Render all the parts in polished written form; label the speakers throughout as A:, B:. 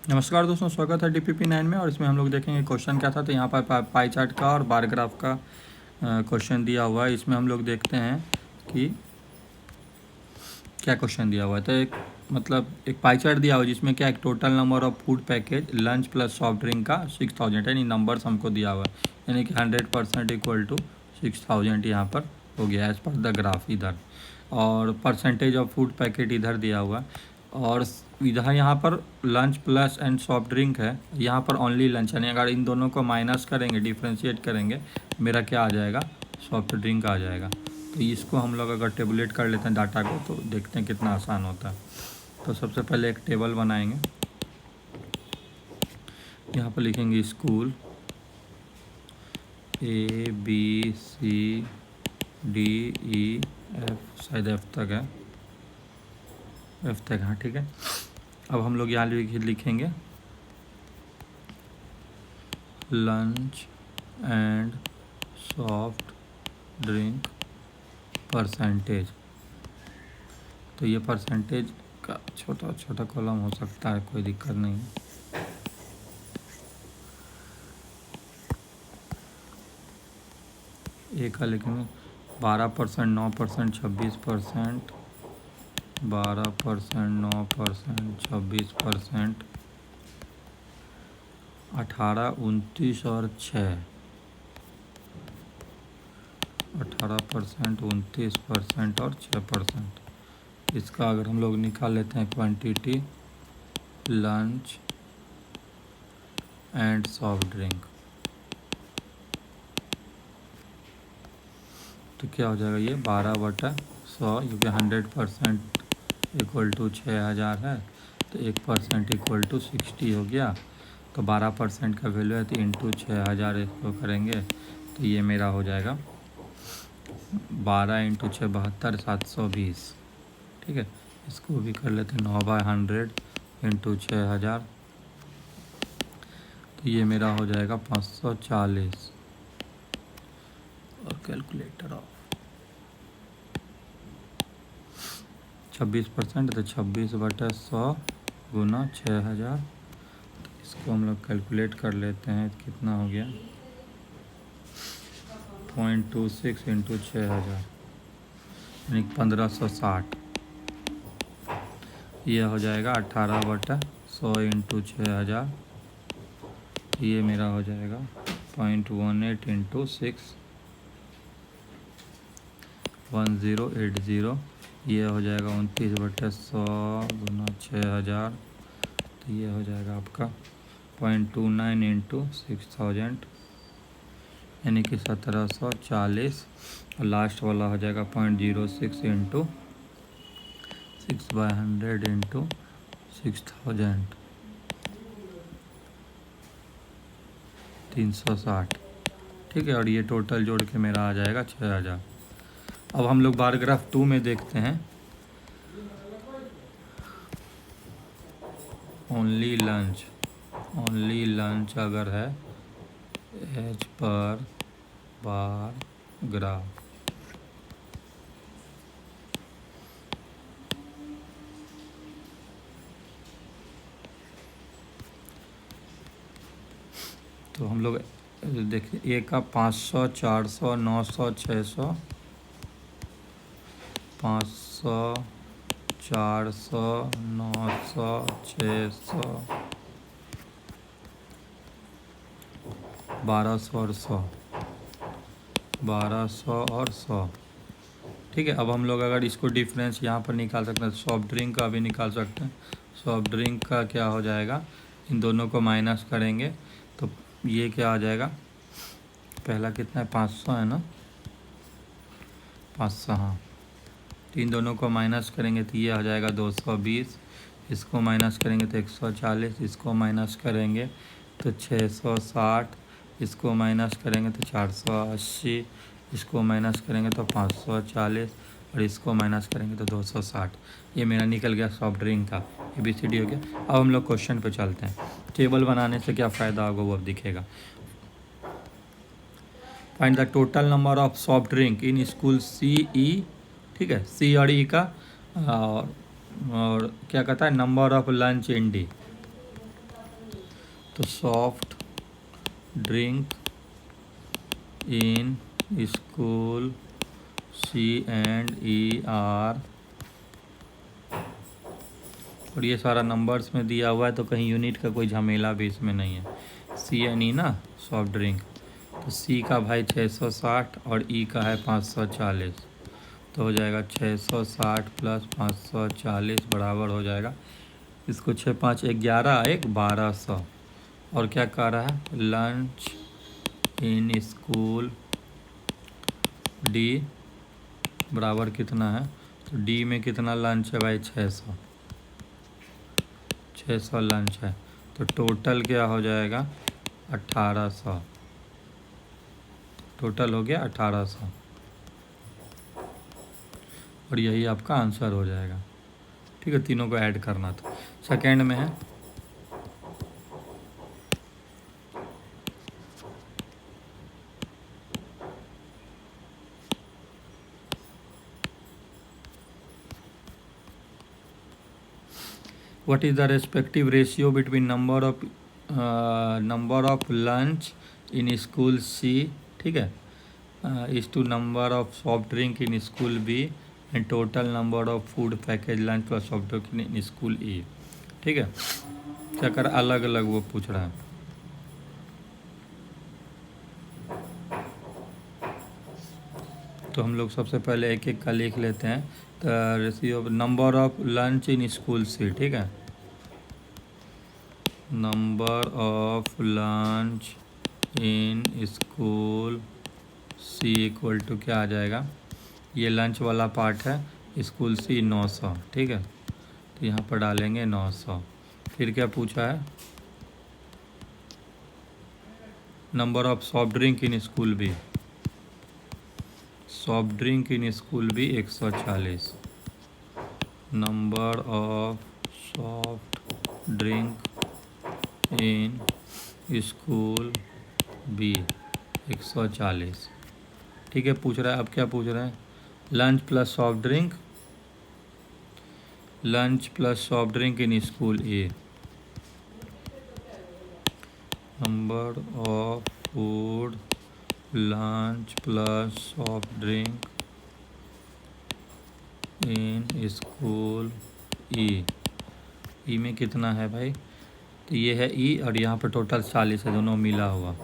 A: नमस्कार दोस्तों, स्वागत है DPP9 में। और इसमें हम लोग देखेंगे क्वेश्चन क्या था। तो यहाँ पर पाई चार्ट का और बार ग्राफ का क्वेश्चन दिया हुआ है। इसमें हम लोग देखते हैं कि क्या क्वेश्चन दिया हुआ है। तो एक पाई चार्ट दिया हुआ है जिसमें क्या एक total number of food package lunch plus soft drink का 6000 यानी नंबर्स हमको दिया हुआ है, यानी कि 100% इक्वल टू 6000 यहाँ पर हो गया एज पर द ग्राफ इधर। और परसेंटेज ऑफ फूड पैकेट इधर दिया हुआ है। और इधर यहाँ पर lunch plus and soft drink है, यहाँ पर ओनली लंच, यानी अगर इन दोनों को माइनस करेंगे, डिफ्रेंशिएट करेंगे, मेरा क्या आ जाएगा, सॉफ्ट ड्रिंक आ जाएगा। तो इसको हम लोग अगर टेबुलेट कर लेते हैं डाटा को तो देखते हैं कितना आसान होता है। तो सबसे पहले एक टेबल बनाएंगे। यहाँ पर लिखेंगे स्कूल ABCDEF, शायद F तक है, F तक, हाँ ठीक है। अब हम लोग यहाँ लिखेंगे lunch and soft drink percentage. तो ये परसेंटेज का छोटा छोटा कॉलम हो सकता है, कोई दिक्कत नहीं है। एक का लिखेंगे 12%, 9%, 26%, 12%, 9%, 26%, 18, 29 और 6, 18%, 29% और 6%। इसका अगर हम लोग निकाल लेते हैं quantity lunch and soft drink, तो क्या हो जाएगा, ये 12/100, क्योंकि 100% इक्वल टू 6000 है, तो 1% इक्वल टू 60 हो गया। तो 12% का वैल्यू है, तो इंटू 6000 इसको करेंगे तो ये मेरा हो जाएगा 12 इंटू 6 72, 720। ठीक है, इसको भी कर लेते हैं 9/100 इंटू 6000, तो ये मेरा हो जाएगा 540। और कैलकुलेटर ऑफ 26%, तो 26/100 गुना 6000। इसको हम लोग कैलकुलेट कर लेते हैं, कितना हो गया, 0.26 इंटू 6000 यानी 1560। यह हो जाएगा 18/100 इंटू 6000, ये मेरा हो जाएगा 0.18 इंटू 6, 1080। ये हो जाएगा 29/100 गुना 6000, तो ये हो जाएगा आपका 0.29 इंटू 6000 यानी कि 1740। और लास्ट वाला हो जाएगा 0.06 इंटू 6/100 इंटू 6000, 360। ठीक है, और ये टोटल जोड़ के मेरा आ जाएगा 6000। अब हम लोग बार ग्राफ 2 में देखते हैं। ओनली लंच अगर है एज पर बार ग्राफ, तो हम लोग देखिए, एक का 500, 400, 900, 600, 500, 400, 900, 600, 1200 और 100, 1200 और 100। ठीक है, अब हम लोग अगर इसको डिफरेंस यहाँ पर निकाल सकते हैं, सॉफ्ट ड्रिंक का भी निकाल सकते हैं। सॉफ्ट ड्रिंक का क्या हो जाएगा, इन दोनों को माइनस करेंगे तो ये क्या आ जाएगा, पहला कितना है, 500 है ना, 500, हाँ। तो इन दोनों को माइनस करेंगे तो ये आ जाएगा 220, इसको माइनस करेंगे तो 140, इसको माइनस करेंगे तो 660, इसको माइनस करेंगे तो 480, इसको माइनस करेंगे तो 540, और इसको माइनस करेंगे तो 260। ये मेरा निकल गया सॉफ्ट ड्रिंक का ABCD हो गया। अब हम लोग क्वेश्चन पे चलते हैं। टेबल बनाने से क्या फ़ायदा होगा वो अब दिखेगा। Find the total number of soft drink in school CE, ठीक है, C और E का, और क्या कहता है, number of lunch in D। तो soft drink in school CNER, और ये सारा नंबर्स में दिया हुआ है तो कहीं यूनिट का कोई झमेला भी इसमें नहीं है। CNE ना सॉफ्ट ड्रिंक, तो C का भाई 660 और E का है 540, तो हो जाएगा 660 प्लस 540 बराबर हो जाएगा, इसको 6 5 11 1 1200। और क्या कह रहा है, लंच इन स्कूल D बराबर कितना है, तो D में कितना लंच है भाई, 600 लंच है, तो टोटल क्या हो जाएगा 1800, टोटल हो गया 1800, और यही आपका आंसर हो जाएगा। ठीक है, तीनों को ऐड करना था। सेकेंड में है what is the respective ratio between number of lunch in school C, ठीक है, is to number of soft drink in school B and total number of food package lunch plus soft drink in school E। ठीक है, क्या कर अलग अलग वो पूछ रहा है। तो हम लोग सबसे पहले एक एक का लिख लेते हैं। तो ratio number of lunch in school C, ठीक है, number of lunch in school C equal to क्या आ जाएगा, ये लंच वाला पार्ट है, स्कूल सी 900, ठीक है, तो यहाँ पर डालेंगे 900। फिर क्या पूछा है, number of soft drink in school B, soft drink in school B 140, number of soft drink in school B 140। ठीक है, पूछ रहा है, अब क्या पूछ रहा है, lunch plus soft drink, lunch plus soft drink in school A, number of food lunch plus soft drink in school E, E में कितना है भाई, तो ये है ई और यहाँ पर टोटल 40 है, दोनों मिला हुआ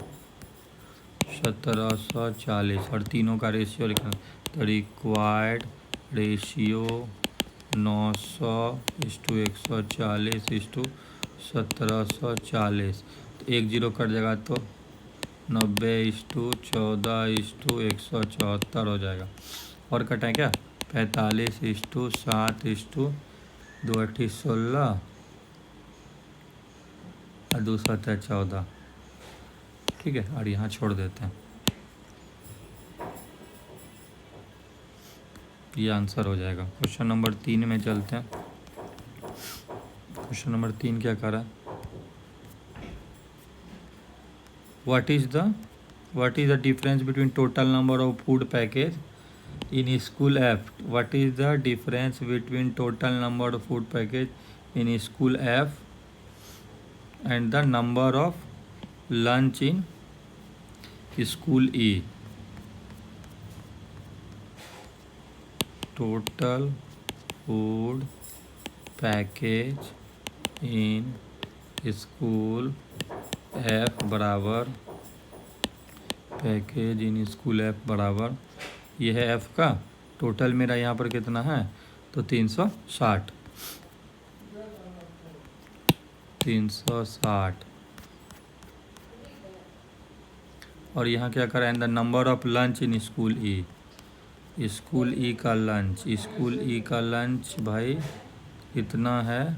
A: 1740, और तीनों का रेशियो लिखना, तो रिक्वायर्ड रेशियो 900/140/1740, तो 1 0 कट जाएगा तो 90/14/174 हो जाएगा। और कटें क्या, 45/7/2 8 16 और 2 7 14, ठीक है, और यहाँ छोड़ देते हैं, ये आंसर हो जाएगा। क्वेश्चन नंबर 3 में चलते हैं। क्वेश्चन नंबर 3 क्या कर रहा है, what is the difference between total number of food package in school F, what is the difference between total number of food package in school F and the number of lunch in school E, total food package in school F बराबर, package in school F बराबर, ये है F का total, मेरा यहाँ पर कितना है, तो 360, और यहाँ क्या करें, the number of lunch in school E, school E का लंच, स्कूल ई का लंच भाई कितना है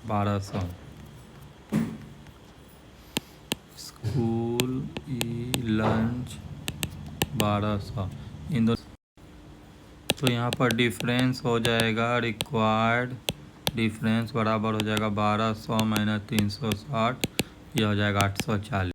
A: 1200, स्कूल ई लंच 1200, इन दो, तो यहाँ पर डिफरेंस हो जाएगा, रिक्वायर्ड डिफरेंस बराबर हो जाएगा 1200 माइनस 360, ये हो जाएगा 840,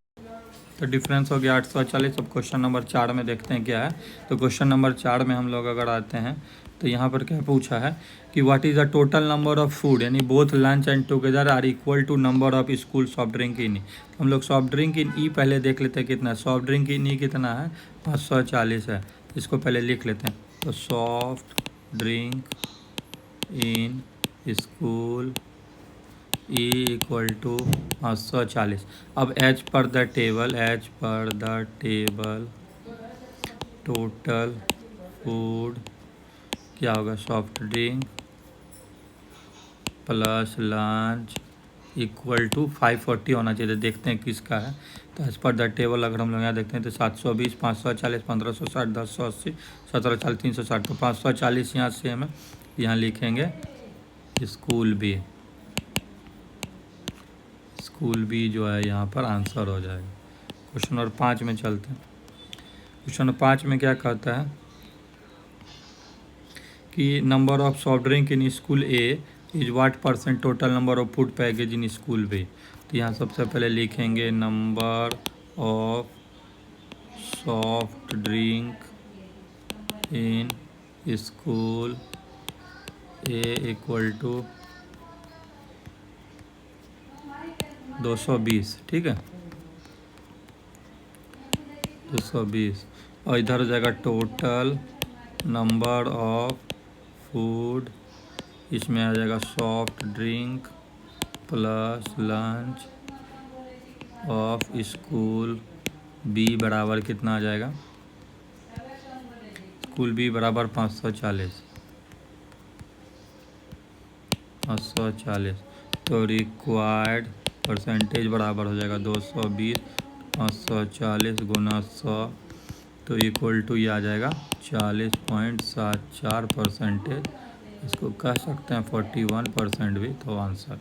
A: तो डिफरेंस हो गया 840। अब क्वेश्चन नंबर 4 में देखते हैं क्या है। तो क्वेश्चन नंबर 4 में हम लोग अगर आते हैं तो यहाँ पर क्या पूछा है कि what is the total number of food, यानी both lunch and together are equal to number of school soft drink in E. हम लोग सॉफ्ट ड्रिंक इन ई पहले देख लेते हैं कितना है। सॉफ्ट ड्रिंक इन ई कितना है, 540 है। इसको पहले लिख लेते हैं। तो soft drink in school E equal to 540। अब as per the table total food क्या होगा, soft drink plus lunch equal to 540 होना चाहिए। देखते हैं किसका है। तो एज पर द टेबल अगर हम लोग यहाँ देखते हैं तो 720, 540, 1560, 1080, 1740, 360। तो 540 यहाँ से हमें यहाँ लिखेंगे स्कूल बी जो है यहाँ पर आंसर हो जाएगा। क्वेश्चन नंबर 5 में चलते हैं। क्वेश्चन नंबर 5 में क्या कहता है कि number of soft drink in school A is what % total number of food package in school B. तो यहाँ सबसे पहले लिखेंगे number of soft drink in school A equal to 220, ठीक है, 220। और इधर हो जाएगा टोटल नंबर ऑफ फूड, इसमें आ जाएगा soft drink plus lunch of school B बराबर कितना आ जाएगा, स्कूल बी बराबर 540। तो रिक्वायर्ड परसेंटेज बराबर हो जाएगा 220 540 गुना 100, तो इक्वल टू ये आ जाएगा 40.74%। इसको कह सकते हैं 41% भी। तो आंसर